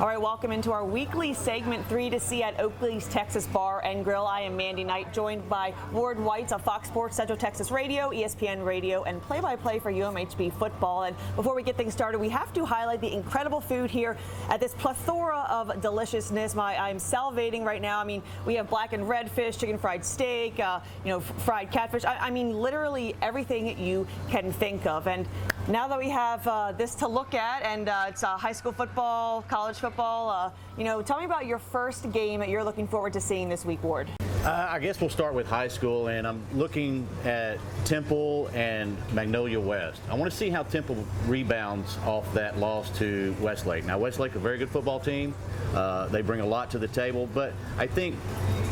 All right, welcome into our weekly segment 3 to see at Oakley's Texas Bar and Grill. I am Mandy Knight, joined by Ward White of Fox Sports Central Texas Radio, ESPN Radio, and play-by-play for UMHB football. And before we get things started, we have to highlight the incredible food here at this plethora of deliciousness. I'm salivating right now. I mean, we have black and red fish, chicken fried steak, fried catfish. I mean, literally everything you can think of. And now that we have this to look at, and it's high school football, college football, tell me about your first game that you're looking forward to seeing this week, Ward. I guess we'll start with high school, and I'm looking at Temple and Magnolia West. I want to see how Temple rebounds off that loss to Westlake. Now, Westlake, a very good football team. They bring a lot to the table, but I think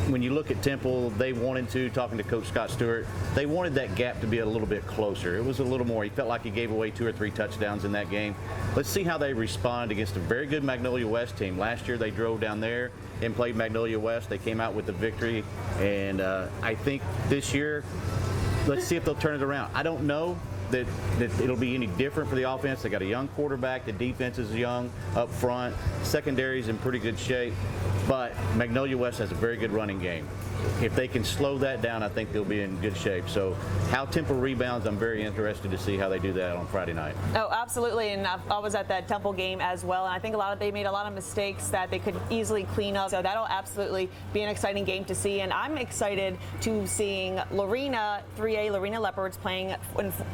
when you look at Temple, they wanted to, talking to Coach Scott Stewart, they wanted that gap to be a little bit closer. It was a little more. He felt like he gave away 2 or 3 touchdowns in that game. Let's see how they respond against a very good Magnolia West team. Last year they drove down there and played Magnolia West. They came out with the victory, and I think this year, let's see if they'll turn it around. I don't know that it'll be any different for the offense. They got a young quarterback. The defense is young up front. Secondary's in pretty good shape. But Magnolia West has a very good running game. If they can slow that down, I think they'll be in good shape. So how Temple rebounds, I'm very interested to see how they do that on Friday night. Oh, absolutely. And I was at that Temple game as well. And I think they made a lot of mistakes that they could easily clean up. So that'll absolutely be an exciting game to see. And I'm excited to seeing Lorena, 3A Lorena Leopards playing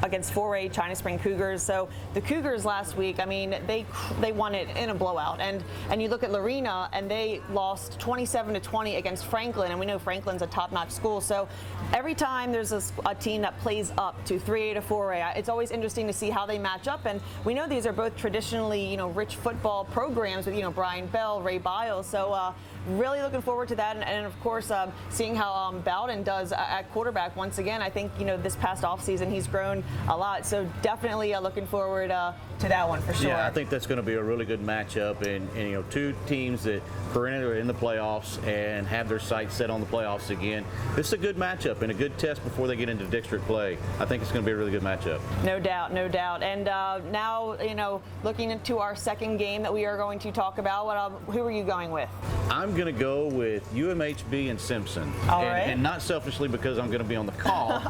against 4A China Spring Cougars. So the Cougars last week, I mean, they won it in a blowout. And you look at Lorena, and they lost 27-20 against Franklin. And we know Franklin's a top-notch school, so every time there's a team that plays up to 3A to 4A, it's always interesting to see how they match up. And we know these are both traditionally, rich football programs with, Brian Bell, Ray Biles. So really looking forward to that, and of course seeing how Bowden does at quarterback once again. I think this past offseason he's grown a lot, so definitely looking forward to that one for sure. Yeah, I think that's going to be a really good matchup, and 2 teams that perennially are in the playoffs and have their sights set on the playoffs again. This is a good matchup and a good test before they get into district play. I think it's going to be a really good matchup. No doubt, no doubt. And now, looking into our second game that we are going to talk about, who are you going with? I'm going to go with UMHB and Simpson. All right. And not selfishly because I'm going to be on the call,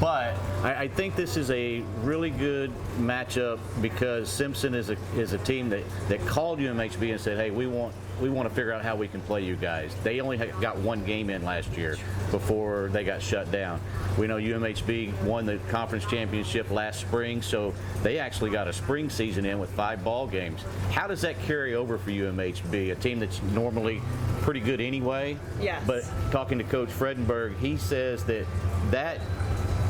but I think this is a really good matchup because Simpson is a team that called UMHB and said, hey, we want to figure out how we can play you guys. They only got 1 game in last year before they got shut down. We know UMHB won the conference championship last spring, so they actually got a spring season in with 5 ball games. How does that carry over for UMHB, a team that's normally pretty good anyway? Yes. But talking to Coach Fredenberg, he says that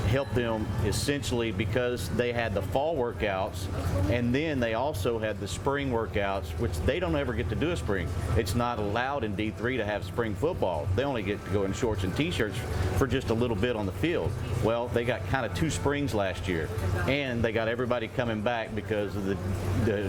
helped them essentially because they had the fall workouts, and then they also had the spring workouts, which they don't ever get to do a spring. It's not allowed in D3 to have spring football. They only get to go in shorts and t-shirts for just a little bit on the field. Well, they got kind of 2 springs last year, and they got everybody coming back because of the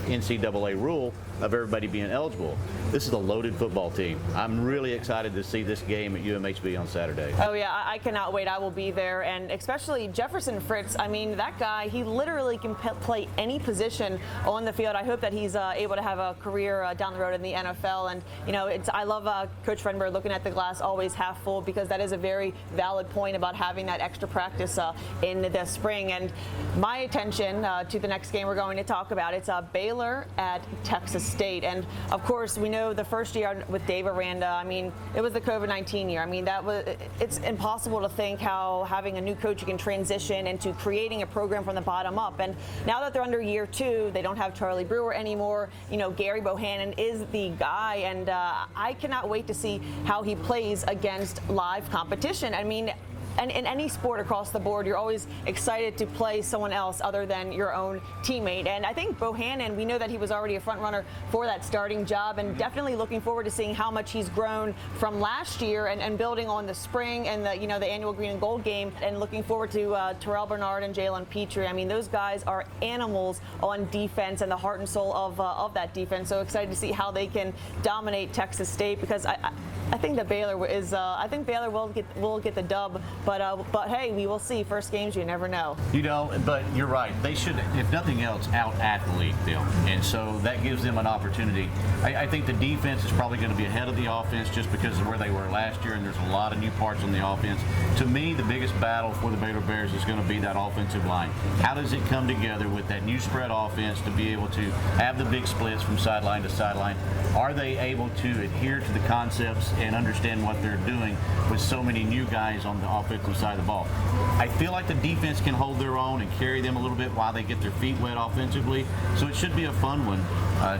NCAA rule of everybody being eligible. This is a loaded football team. I'm really excited to see this game at UMHB on Saturday. Oh yeah, I cannot wait. I will be there, and especially Jefferson Fritz. I mean, that guy, he literally can play any position on the field. I hope that he's able to have a career down the road in the NFL. And I love Coach Fredenberg looking at the glass always half full, because that is a very valid point about having that extra practice in the spring. And my attention to the next game we're going to talk about, it's Baylor at Texas State. And of course, we know the first year with Dave Aranda, I mean, it was the COVID-19 year. I mean, it's impossible to think how having a new coach you can transition into creating a program from the bottom up. And now that they're under year 2, they don't have Charlie Brewer anymore. Gary Bohannon is the guy, and I cannot wait to see how he plays against live competition. I mean, and in any sport across the board, you're always excited to play someone else other than your own teammate. And I think Bohannon, we know that he was already a front runner for that starting job, and definitely looking forward to seeing how much he's grown from last year and building on the spring and the annual green and gold game, and looking forward to Terrell Bernard and Jalen Petrie. I mean, those guys are animals on defense and the heart and soul of that defense. So excited to see how they can dominate Texas State, because I think that Baylor will get the dub But hey, we will see. First games, you never know. But you're right. They should, if nothing else, out-athlete them. And so that gives them an opportunity. I think the defense is probably going to be ahead of the offense just because of where they were last year, and there's a lot of new parts on the offense. To me, the biggest battle for the Baylor Bears is going to be that offensive line. How does it come together with that new spread offense to be able to have the big splits from sideline to sideline? Are they able to adhere to the concepts and understand what they're doing with so many new guys on the offensive side of the ball? I feel like the defense can hold their own and carry them a little bit while they get their feet wet offensively. So it should be a fun one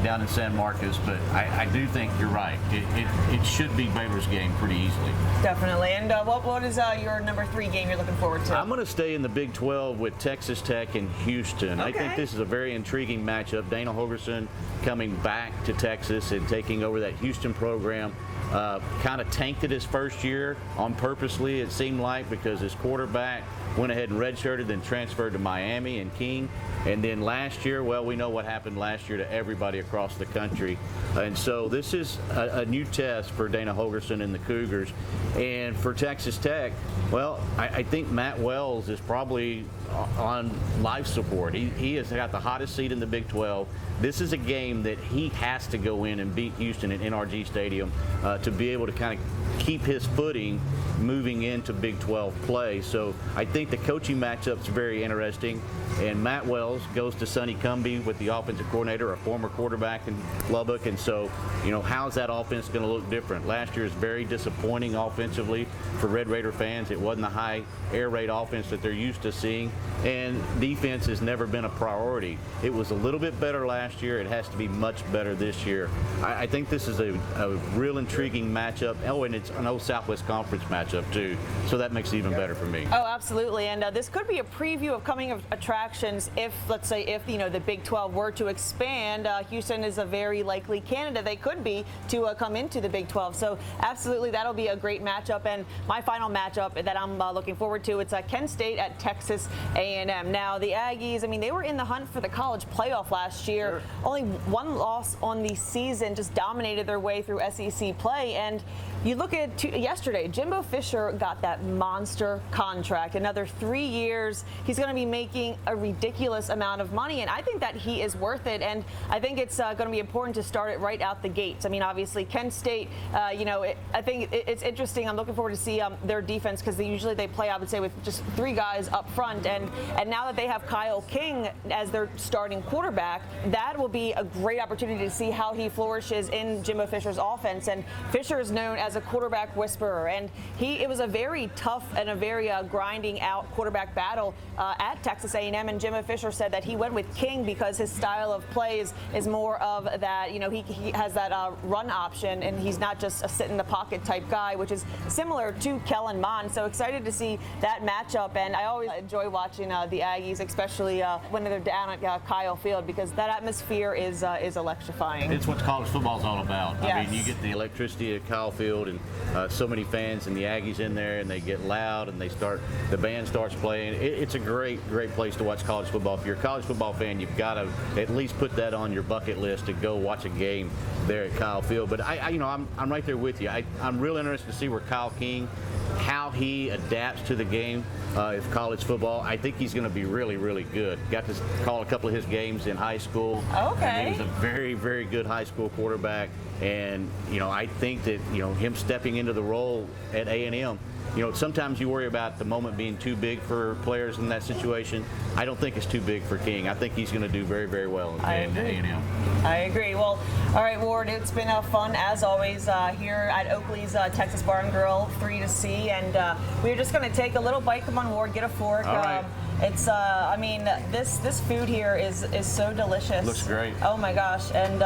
down in San Marcos. But I do think you're right. It should be Baylor's game pretty easily. Definitely. And what is your number 3 game you're looking forward to? I'm going to stay in the Big 12 with Texas Tech and Houston. Okay. I think this is a very intriguing matchup. Dana Holgorsen coming back to Texas and taking over that Houston program. Kind of tanked it his first year on purposely, it seemed like, because his quarterback went ahead and redshirted, then transferred to Miami and King. And then last year, well, we know what happened last year to everybody across the country. And so this is a new test for Dana Holgorsen and the Cougars. And for Texas Tech, well, I think Matt Wells is probably on life support. He has got the hottest seat in the Big 12. This is a game that he has to go in and beat Houston at NRG Stadium to be able to kind of keep his footing moving into Big 12 play. So I think the coaching matchup's very interesting. And Matt Wells goes to Sonny Cumbie with the offensive coordinator, a former quarterback in Lubbock. And so, how's that offense going to look different? Last year is very disappointing offensively for Red Raider fans. It wasn't the high air raid offense that they're used to seeing. And defense has never been a priority. It was a little bit better last year. It has to be much better this year. I think this is a real intriguing matchup. Oh, and it's an old Southwest Conference matchup too. So that makes it even better for me. Oh, absolutely. And this could be a preview of coming attractions if, let's say, if the Big 12 were to expand. Houston is a very likely candidate. They could be to come into the Big 12. So absolutely, that'll be a great matchup. And my final matchup that I'm looking forward to, it's Kent State at Texas A&M. Now, the Aggies, they were in the hunt for the college playoff last year. Sure. Only one loss on the season, just dominated their way through SEC play. And you look at yesterday, Jimbo Fisher got that monster contract, another 3 years. He's going to be making a ridiculous amount of money, and I think that he is worth it. And I think it's going to be important to start it right out the gates. Obviously, Kent State, I think it's interesting. I'm looking forward to see their defense because usually they play, I would say, with just 3 guys up front. And now that they have Kyle King as their starting quarterback, that will be a great opportunity to see how he flourishes in Jimbo Fisher's offense. And Fisher is known as a quarterback whisperer, and it was a very tough and a very grinding out quarterback battle at Texas A&M. And Jimbo Fisher said that he went with King because his style of plays is more of that. He has that run option, and he's not just a sit in the pocket type guy, which is similar to Kellen Mond. So excited to see that matchup, and I always enjoy watching the Aggies, especially when they're down at Kyle Field, because that atmosphere is electrifying. It's what college football is all about. Yes. You get the electricity at Kyle Field, and so many fans, and the Aggies in there, and they get loud, and the band starts playing. It's a great place to watch college football. If you're a college football fan, you've got to at least put that on your bucket list to go watch a game there at Kyle Field. But I'm right there with you. I'm real interested to see where Kyle King, how he adapts to the game of college football. I think he's going to be really, really good. Got to call a couple of his games in high school. Okay. And he was a very, very good high school quarterback. And, I think that, him stepping into the role at A&M, sometimes you worry about the moment being too big for players in that situation. I don't think it's too big for King. I think he's going to do very, very well at A&M. I agree. Well, all right, Ward, it's been fun as always here at Oakley's Texas Bar and Grill 3 to C, and we're just going to take a little bite. Come on, Ward, get a fork. All right. It's this food here is so delicious. Looks great. Oh my gosh, and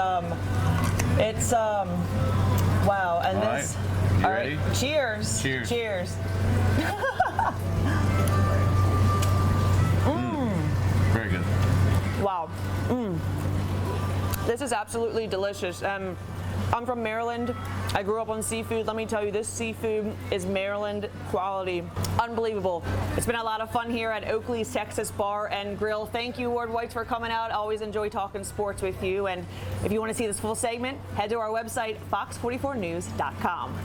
it's wow, and all this. Right. You All ready? right. Cheers. Cheers. Cheers. Very good. Wow. This is absolutely delicious. I'm from Maryland. I grew up on seafood. Let me tell you, this seafood is Maryland quality. Unbelievable. It's been a lot of fun here at Oakley's Texas Bar and Grill. Thank you, Ward Whites, for coming out. Always enjoy talking sports with you. And if you want to see this full segment, head to our website, fox44news.com.